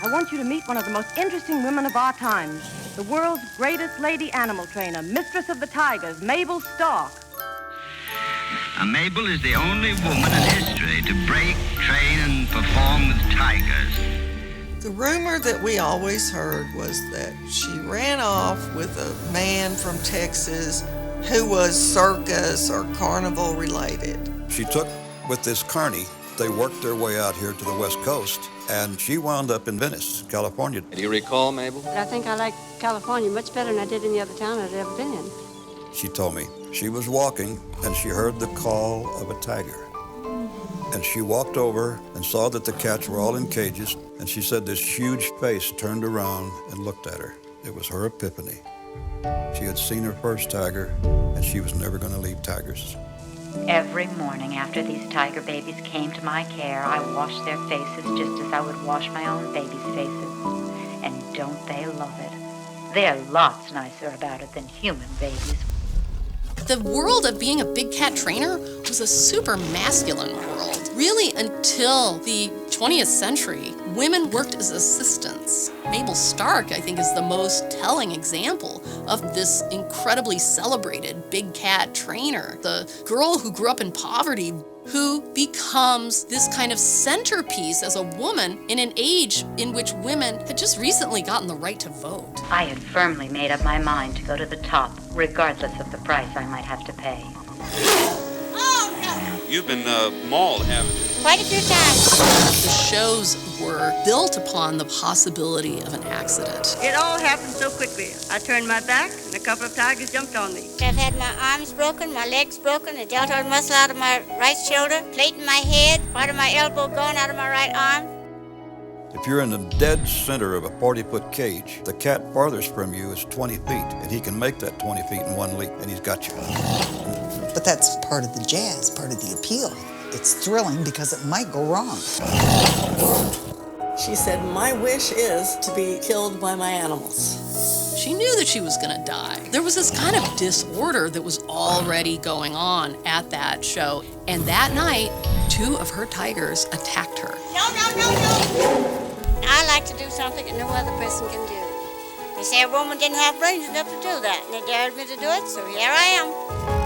I want you to meet one of the most interesting women of our times, the world's greatest lady animal trainer, mistress of the tigers, Mabel Stark. Mabel is the only woman in history to break, train, and perform with tigers. The rumor that we always heard was that she ran off with a man from Texas who was circus or carnival related. She took with this carny. They worked their way out here to the West Coast, and she wound up in Venice, California. Do you recall, Mabel? I think I like California much better than I did any other town I'd ever been in. She told me she was walking, and she heard the call of a tiger. And she walked over and saw that the cats were all in cages, and she said this huge face turned around and looked at her. It was her epiphany. She had seen her first tiger, and she was never going to leave tigers. Every morning after these tiger babies came to my care, I washed their faces just as I would wash my own babies' faces. And don't they love it? They're lots nicer about it than human babies. The world of being a big cat trainer was a super masculine world. Really, until the 20th century, women worked as assistants. Mabel Stark, I think, is the most telling example of this incredibly celebrated big cat trainer. The girl who grew up in poverty, who becomes this kind of centerpiece as a woman in an age in which women had just recently gotten the right to vote. I had firmly made up my mind to go to the top, regardless of the price I might have to pay. You've been mauled, haven't you? Quite a few times. The shows were built upon the possibility of an accident. It all happened so quickly. I turned my back, and a couple of tigers jumped on me. I've had my arms broken, my legs broken, a deltoid muscle out of my right shoulder, plate in my head, part of my elbow gone out of my right arm. If you're in the dead center of a 40-foot cage, the cat farthest from you is 20 feet, and he can make that 20 feet in one leap, and he's got you. But that's part of the jazz, part of the appeal. It's thrilling because it might go wrong. She said, my wish is to be killed by my animals. She knew that she was going to die. There was this kind of disorder that was already going on at that show. And that night, 2 of her tigers attacked her. No. I like to do something that no other person can do. They say a woman didn't have brains enough to do that, and they dared me to do it, so here I am.